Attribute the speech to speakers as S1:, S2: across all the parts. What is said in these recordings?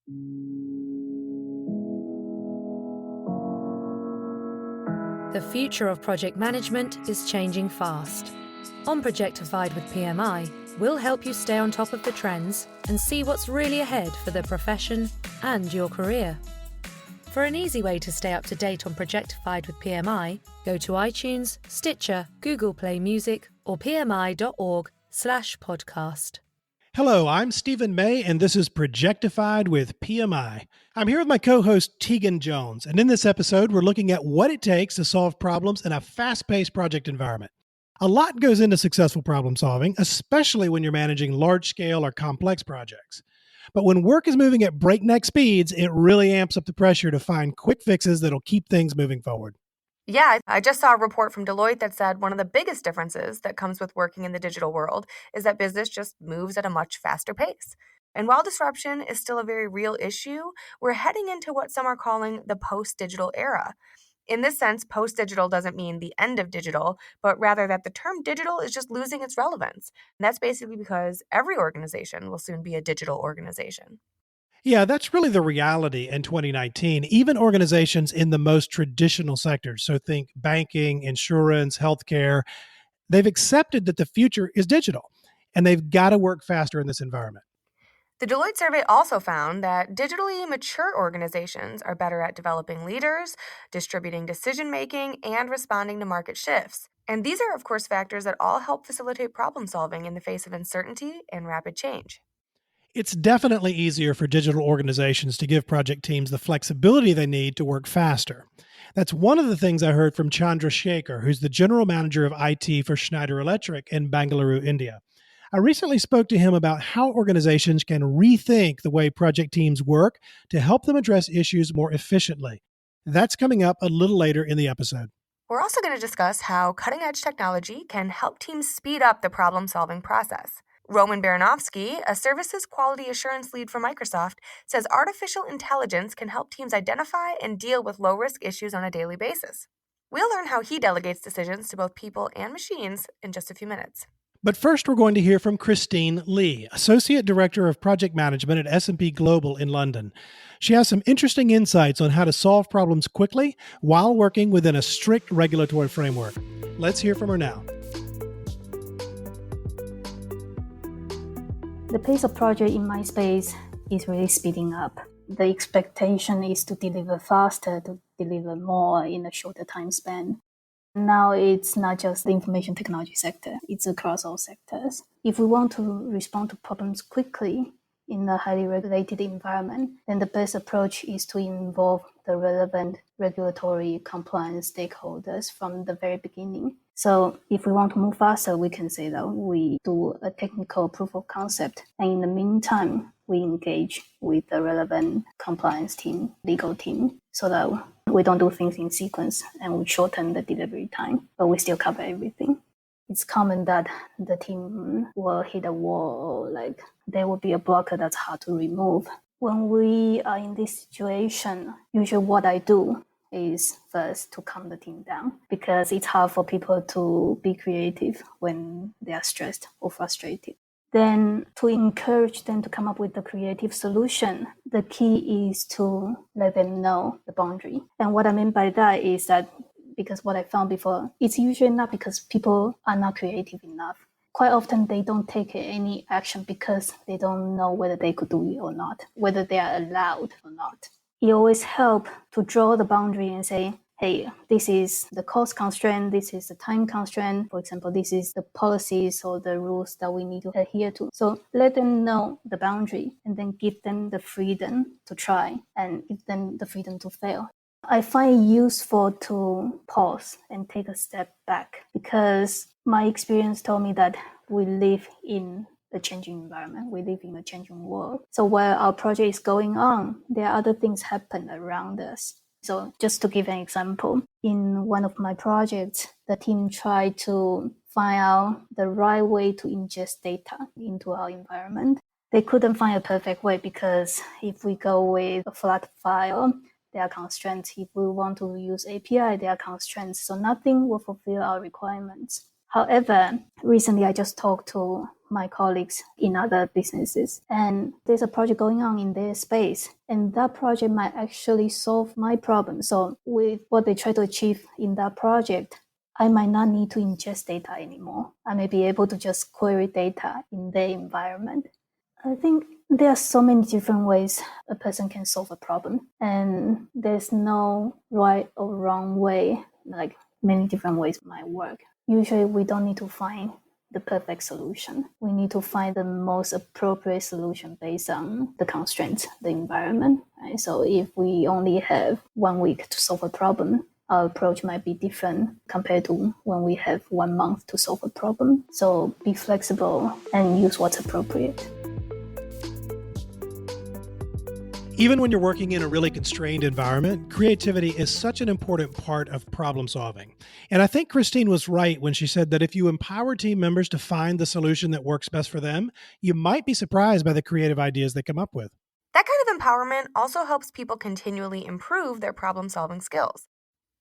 S1: The future of project management is changing fast. On Projectified with PMI, we'll help you stay on top of the trends and see what's really ahead for the profession and your career. For an easy way to stay up to date on Projectified with PMI, go to iTunes, Stitcher, Google Play Music, or pmi.org/podcast.
S2: Hello, I'm Stephen May, and this is Projectified with PMI. I'm here with my co-host Tegan Jones, and in this episode, we're looking at what it takes to solve problems in a fast-paced project environment. A lot goes into successful problem solving, especially when you're managing large-scale or complex projects. But when work is moving at breakneck speeds, it really amps up the pressure to find quick fixes that'll keep things moving forward.
S3: Yeah, I just saw a report from Deloitte that said one of the biggest differences that comes with working in the digital world is that business just moves at a much faster pace. And while disruption is still a very real issue, we're heading into what some are calling the post-digital era. In this sense, post-digital doesn't mean the end of digital, but rather that the term digital is just losing its relevance. And that's basically because every organization will soon be a digital organization.
S2: Yeah, that's really the reality in 2019. Even organizations in the most traditional sectors, so think banking, insurance, healthcare, they've accepted that the future is digital, and they've got to work faster in this environment.
S3: The Deloitte survey also found that digitally mature organizations are better at developing leaders, distributing decision-making, and responding to market shifts. And these are, of course, factors that all help facilitate problem solving in the face of uncertainty and rapid change.
S2: It's definitely easier for digital organizations to give project teams the flexibility they need to work faster. That's one of the things I heard from Chandra Shekar, who's the general manager of IT for Schneider Electric in Bengaluru, India. I recently spoke to him about how organizations can rethink the way project teams work to help them address issues more efficiently. That's coming up a little later in the episode.
S3: We're also going to discuss how cutting-edge technology can help teams speed up the problem-solving process. Roman Baranovsky, a services quality assurance lead for Microsoft, says artificial intelligence can help teams identify and deal with low-risk issues on a daily basis. We'll learn how he delegates decisions to both people and machines in just a few minutes.
S2: But first, we're going to hear from Christine Lee, Associate Director of Project Management at S&P Global in London. She has some interesting insights on how to solve problems quickly while working within a strict regulatory framework. Let's hear from her now.
S4: The pace of project in my space is really speeding up. The expectation is to deliver faster, to deliver more in a shorter time span. Now it's not just the information technology sector, it's across all sectors. If we want to respond to problems quickly in a highly regulated environment, then the best approach is to involve the relevant regulatory compliance stakeholders from the very beginning. So if we want to move faster, we can say that we do a technical proof of concept. And in the meantime, we engage with the relevant compliance team, legal team, so that we don't do things in sequence and we shorten the delivery time, but we still cover everything. It's common that the team will hit a wall, like there will be a blocker that's hard to remove. When we are in this situation, usually what I do is first to calm the team down, because it's hard for people to be creative when they are stressed or frustrated. Then to encourage them to come up with a creative solution, the key is to let them know the boundary. And what I mean by that is that, because what I found before, it's usually not because people are not creative enough. Quite often they don't take any action because they don't know whether they could do it or not, whether they are allowed or not. It always helps to draw the boundary and say, hey, this is the cost constraint, this is the time constraint. For example, this is the policies or the rules that we need to adhere to. So let them know the boundary and then give them the freedom to try and give them the freedom to fail. I find it useful to pause and take a step back, because my experience told me that we live in a changing environment. We live in a changing world. So while our project is going on, there are other things happen around us. So just to give an example, in one of my projects, the team tried to find out the right way to ingest data into our environment. They couldn't find a perfect way, because if we go with a flat file, there are constraints. If we want to use API, there are constraints. So nothing will fulfill our requirements. However, recently I just talked to my colleagues in other businesses. And there's a project going on in their space, and that project might actually solve my problem. So with what they try to achieve in that project, I might not need to ingest data anymore. I may be able to just query data in their environment. I think there are so many different ways a person can solve a problem, and there's no right or wrong way. Like, many different ways might work. Usually we don't need to find the perfect solution. We need to find the most appropriate solution based on the constraints, the environment. Right? So if we only have 1 week to solve a problem, our approach might be different compared to when we have 1 month to solve a problem. So be flexible and use what's appropriate.
S2: Even when you're working in a really constrained environment, creativity is such an important part of problem solving. And I think Christine was right when she said that if you empower team members to find the solution that works best for them, you might be surprised by the creative ideas they come up with.
S3: That kind of empowerment also helps people continually improve their problem-solving skills.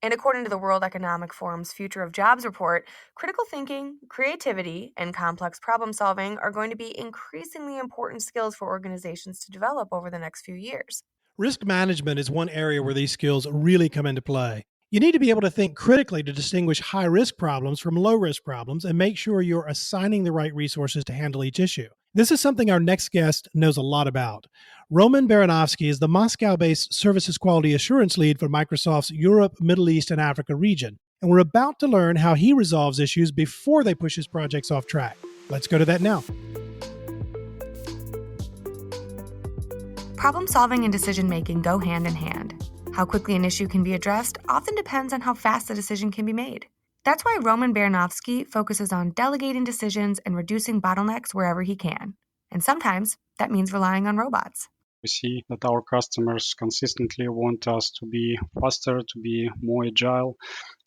S3: And according to the World Economic Forum's Future of Jobs report, critical thinking, creativity, and complex problem solving are going to be increasingly important skills for organizations to develop over the next few years.
S2: Risk management is one area where these skills really come into play. You need to be able to think critically to distinguish high-risk problems from low-risk problems and make sure you're assigning the right resources to handle each issue. This is something our next guest knows a lot about. Roman Baranovsky is the Moscow-based Services Quality Assurance Lead for Microsoft's Europe, Middle East, and Africa region. And we're about to learn how he resolves issues before they push his projects off track. Let's go to that now.
S3: Problem solving and decision making go hand in hand. How quickly an issue can be addressed often depends on how fast the decision can be made. That's why Roman Baranovsky focuses on delegating decisions and reducing bottlenecks wherever he can. And sometimes that means relying on robots.
S5: We see that our customers consistently want us to be faster, to be more agile,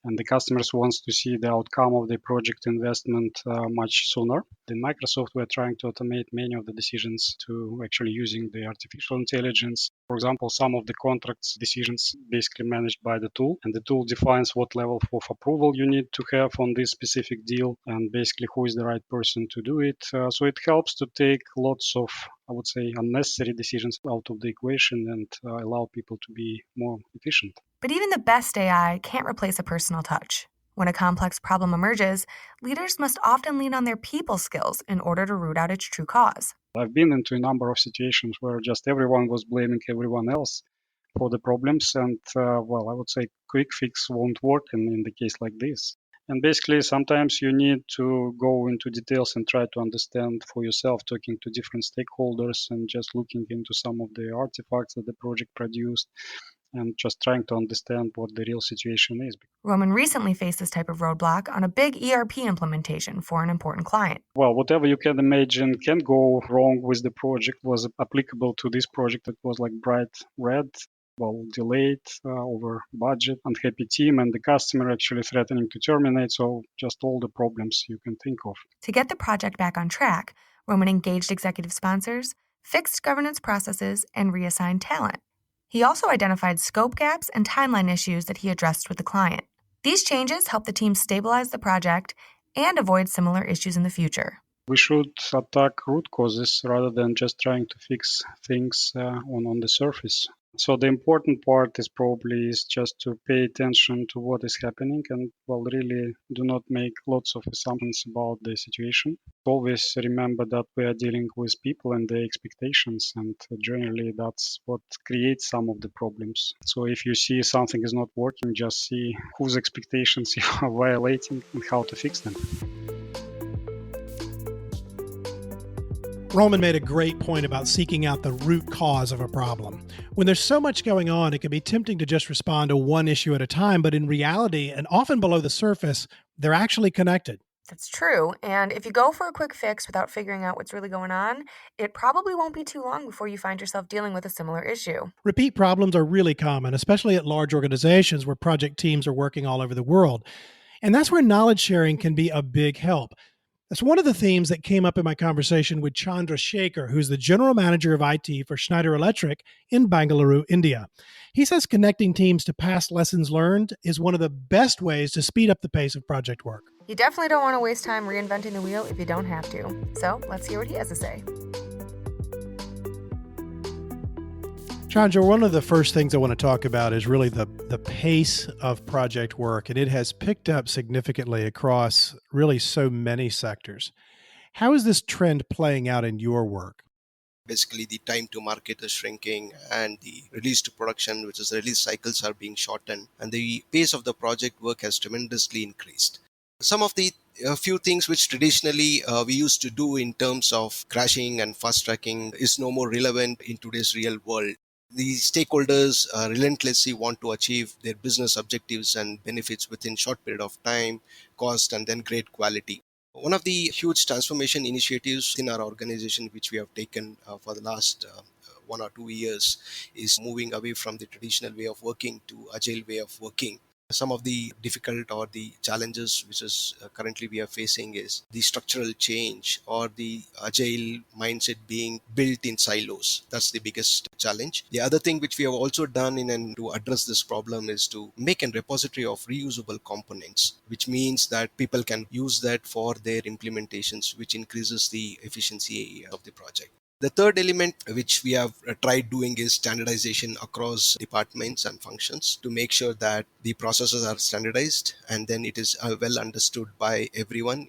S5: and the customers want to see the outcome of the project investment much sooner. In Microsoft, we're trying to automate many of the decisions to actually using the artificial intelligence. For example, some of the contracts decisions basically managed by the tool, and the tool defines what level of approval you need to have on this specific deal, and basically who is the right person to do it. So it helps to take lots of, I would say, unnecessary decisions out of the equation and allow people to be more efficient.
S3: But even the best AI can't replace a personal touch. When a complex problem emerges, leaders must often lean on their people skills in order to root out its true cause.
S5: I've been into a number of situations where just everyone was blaming everyone else for the problems, and I would say quick fix won't work in the case like this. And basically, sometimes you need to go into details and try to understand for yourself, talking to different stakeholders and just looking into some of the artifacts that the project produced and just trying to understand what the real situation is.
S3: Roman recently faced this type of roadblock on a big ERP implementation for an important client.
S5: Well, whatever you can imagine can go wrong with the project was applicable to this project. It was like bright red. Delayed, over budget, unhappy team, and the customer actually threatening to terminate. So just all the problems you can think of.
S3: To get the project back on track, Roman engaged executive sponsors, fixed governance processes, and reassigned talent. He also identified scope gaps and timeline issues that he addressed with the client. These changes helped the team stabilize the project and avoid similar issues in the future.
S5: We should attack root causes rather than just trying to fix things on the surface. So the important part is probably just to pay attention to what is happening and really do not make lots of assumptions about the situation. Always remember that we are dealing with people and their expectations, and generally that's what creates some of the problems. So if you see something is not working, just see whose expectations you are violating and how to fix them.
S2: Roman made a great point about seeking out the root cause of a problem. When there's so much going on, it can be tempting to just respond to one issue at a time, but in reality, and often below the surface, they're actually connected.
S3: That's true, and if you go for a quick fix without figuring out what's really going on, it probably won't be too long before you find yourself dealing with a similar issue.
S2: Repeat problems are really common, especially at large organizations where project teams are working all over the world. And that's where knowledge sharing can be a big help. That's one of the themes that came up in my conversation with Chandra Shekar, who's the general manager of IT for Schneider Electric in Bengaluru, India. He says connecting teams to past lessons learned is one of the best ways to speed up the pace of project work.
S3: You definitely don't want to waste time reinventing the wheel if you don't have to. So let's hear what he has to say.
S2: Chandra, one of the first things I want to talk about is really the pace of project work, and it has picked up significantly across really so many sectors. How is this trend playing out in your work?
S6: Basically, the time to market is shrinking and the release to production, which is the release cycles, are being shortened, and the pace of the project work has tremendously increased. Some of the few things which traditionally we used to do in terms of crashing and fast tracking is no more relevant in today's real world. The stakeholders relentlessly want to achieve their business objectives and benefits within short period of time, cost, and then great quality. One of the huge transformation initiatives in our organization, which we have taken for the last 1 or 2 years, is moving away from the traditional way of working to agile way of working. Some of the difficult or the challenges which is currently we are facing is the structural change or the agile mindset being built in silos. That's the biggest challenge. The other thing which we have also done in and to address this problem is to make a repository of reusable components, which means that people can use that for their implementations, which increases the efficiency of the project. The third element which we have tried doing is standardization across departments and functions to make sure that the processes are standardized and then it is well understood by everyone.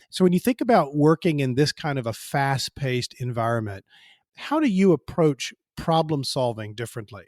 S2: So when you think about working in this kind of a fast-paced environment, how do you approach problem solving differently?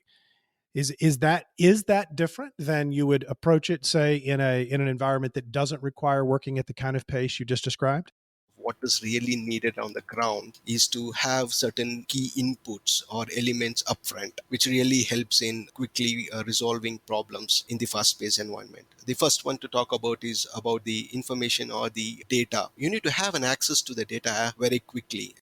S2: Is that different than you would approach it, say, in an environment that doesn't require working at the kind of pace you just described?
S6: What is really needed on the ground is to have certain key inputs or elements upfront, which really helps in quickly resolving problems in the fast-paced environment. The first one to talk about is about the information or the data. You need to have an access to the data very quickly.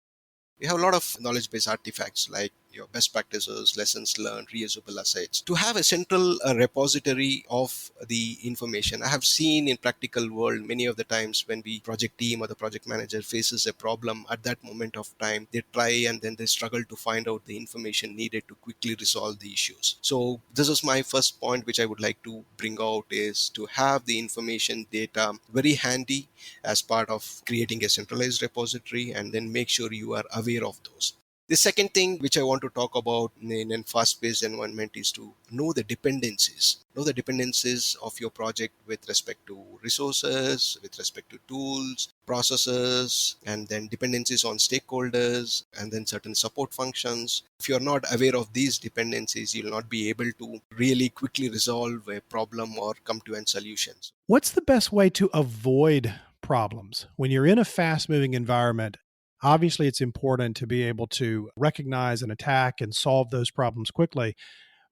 S6: We have a lot of knowledge-based artifacts like your best practices, lessons learned, reusable assets. To have a central repository of the information, I have seen in practical world many of the times when the project team or the project manager faces a problem at that moment of time, they try and then they struggle to find out the information needed to quickly resolve the issues. So this is my first point which I would like to bring out, is to have the information data very handy as part of creating a centralized repository, and then make sure you are aware of those. The second thing which I want to talk about in a fast-paced environment is to know the dependencies. Know the dependencies of your project with respect to resources, with respect to tools, processes, and then dependencies on stakeholders, and then certain support functions. If you're not aware of these dependencies, you'll not be able to really quickly resolve a problem or come to a solution.
S2: What's the best way to avoid problems when you're in a fast-moving environment? Obviously, it's important to be able to recognize and attack and solve those problems quickly,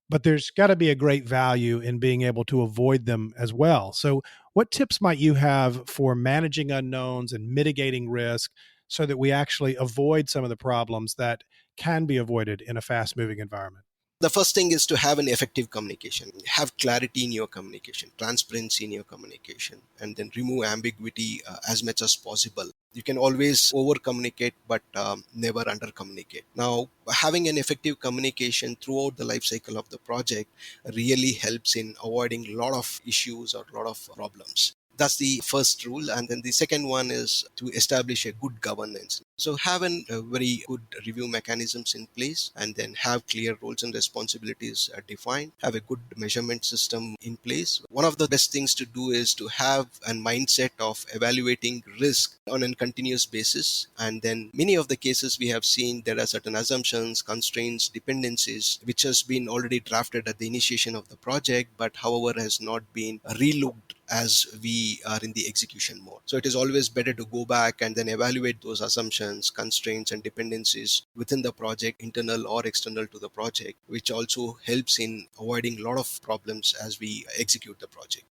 S2: but there's got to be a great value in being able to avoid them as well. So, what tips might you have for managing unknowns and mitigating risk so that we actually avoid some of the problems that can be avoided in a fast-moving environment?
S6: The first thing is to have an effective communication. Have clarity in your communication, transparency in your communication, and then remove ambiguity as much as possible. You can always over communicate, but never under communicate. Now, having an effective communication throughout the life cycle of the project really helps in avoiding a lot of issues or a lot of problems. That's the first rule. And then the second one is to establish a good governance. So having a very good review mechanisms in place, and then have clear roles and responsibilities defined, have a good measurement system in place. One of the best things to do is to have a mindset of evaluating risk on a continuous basis. And then many of the cases we have seen, there are certain assumptions, constraints, dependencies, which has been already drafted at the initiation of the project, but however has not been relooked as we are in the execution mode. So it is always better to go back and then evaluate those assumptions, constraints, and dependencies within the project, internal or external to the project, which also helps in avoiding a lot of problems as we execute the project.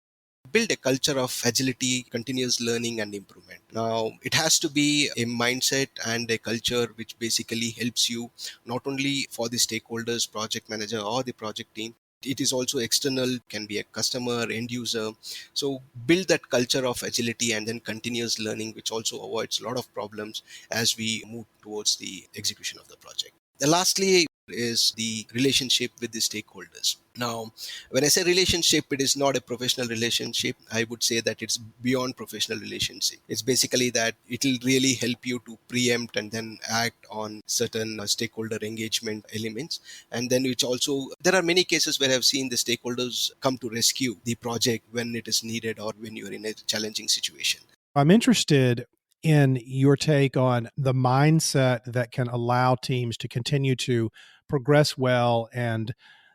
S6: Build a culture of agility, continuous learning, and improvement. Now, it has to be a mindset and a culture which basically helps you not only for the stakeholders, project manager, or the project team. It is also external, can be a customer, end user. So build that culture of agility and then continuous learning, which also avoids a lot of problems as we move towards the execution of the project. Lastly, is the relationship with the stakeholders. Now, when I say relationship, it is not a professional relationship. I would say that it's beyond professional relationship. It's basically that it will really help you to preempt and then act on certain stakeholder engagement elements. And then which also, there are many cases where I've seen the stakeholders come to rescue the project when it is needed or when you're in a challenging situation.
S2: I'm interested in your take on the mindset that can allow teams to continue to progress well and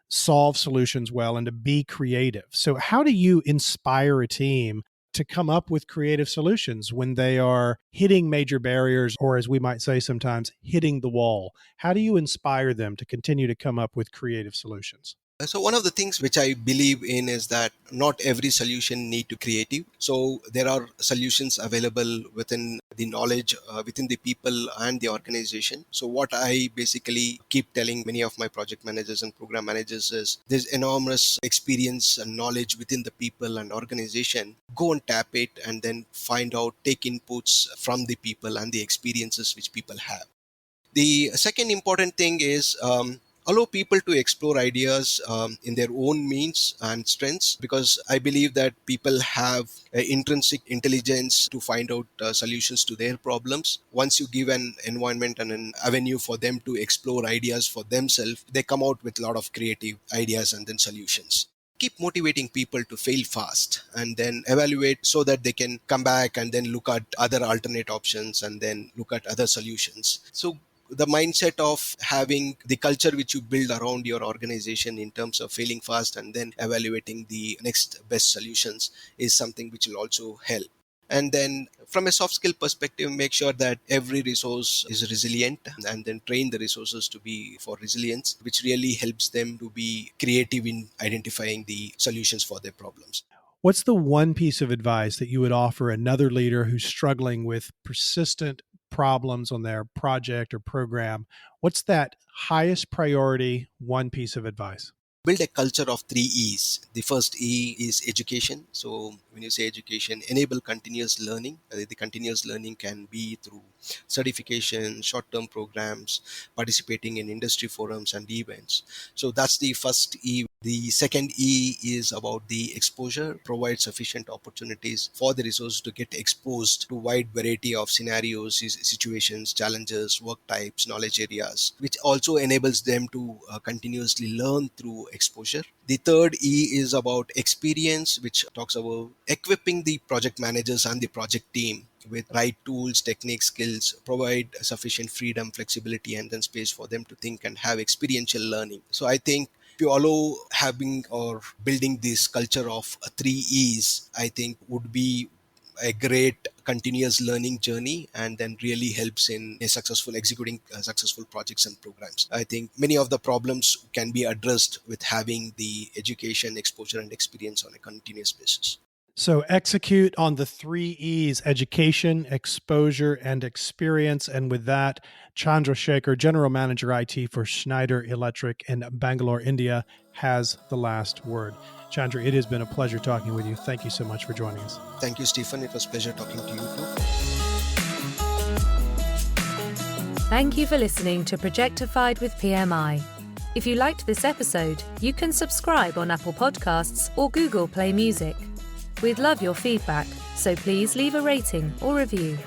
S2: solve solutions well and to be creative. So, how do you inspire a team to come up with creative solutions when they are hitting major barriers, or as we might say sometimes, hitting the wall? How do you inspire them to continue to come up with creative solutions?
S6: So one of the things which I believe in is that not every solution need to be creative. So there are solutions available within the knowledge, within the people and the organization. So what I basically keep telling many of my project managers and program managers is there's enormous experience and knowledge within the people and organization. Go and tap it and then find out, take inputs from the people and the experiences which people have. The second important thing is allow people to explore ideas in their own means and strengths, because I believe that people have intrinsic intelligence to find out solutions to their problems. Once you give an environment and an avenue for them to explore ideas for themselves, they come out with a lot of creative ideas and then solutions. Keep motivating people to fail fast and then evaluate so that they can come back and then look at other alternate options and then look at other solutions. So the mindset of having the culture which you build around your organization in terms of failing fast and then evaluating the next best solutions is something which will also help. And then from a soft skill perspective, make sure that every resource is resilient and then train the resources to be for resilience, which really helps them to be creative in identifying the solutions for their problems.
S2: What's the one piece of advice that you would offer another leader who's struggling with persistent problems on their project or program? What's that highest priority one piece of advice?
S6: Build a culture of 3 E's. The first E is education. So when you say education, enable continuous learning. The continuous learning can be through certification, short-term programs, participating in industry forums and events. So that's the first E. The second E is about the exposure. Provide sufficient opportunities for the resources to get exposed to wide variety of scenarios, situations, challenges, work types, knowledge areas, which also enables them to continuously learn through exposure. The third E is about experience, which talks about equipping the project managers and the project team with right tools, techniques, skills, provide sufficient freedom, flexibility, and then space for them to think and have experiential learning. So I think if you allow having or building this culture of 3 E's, I think would be a great continuous learning journey and then really helps in a successful executing successful projects and programs. I think many of the problems can be addressed with having the education, exposure, and experience on a continuous basis.
S2: So execute on the 3 E's: education, exposure, and experience. And with that, Chandra Shekar, General Manager IT for Schneider Electric in Bangalore, India, has the last word. Chandra, it has been a pleasure talking with you. Thank you so much for joining us.
S6: Thank you, Stephen. It was a pleasure talking to you too.
S1: Thank you for listening to Projectified with PMI. If you liked this episode, you can subscribe on Apple Podcasts or Google Play Music. We'd love your feedback, so please leave a rating or review.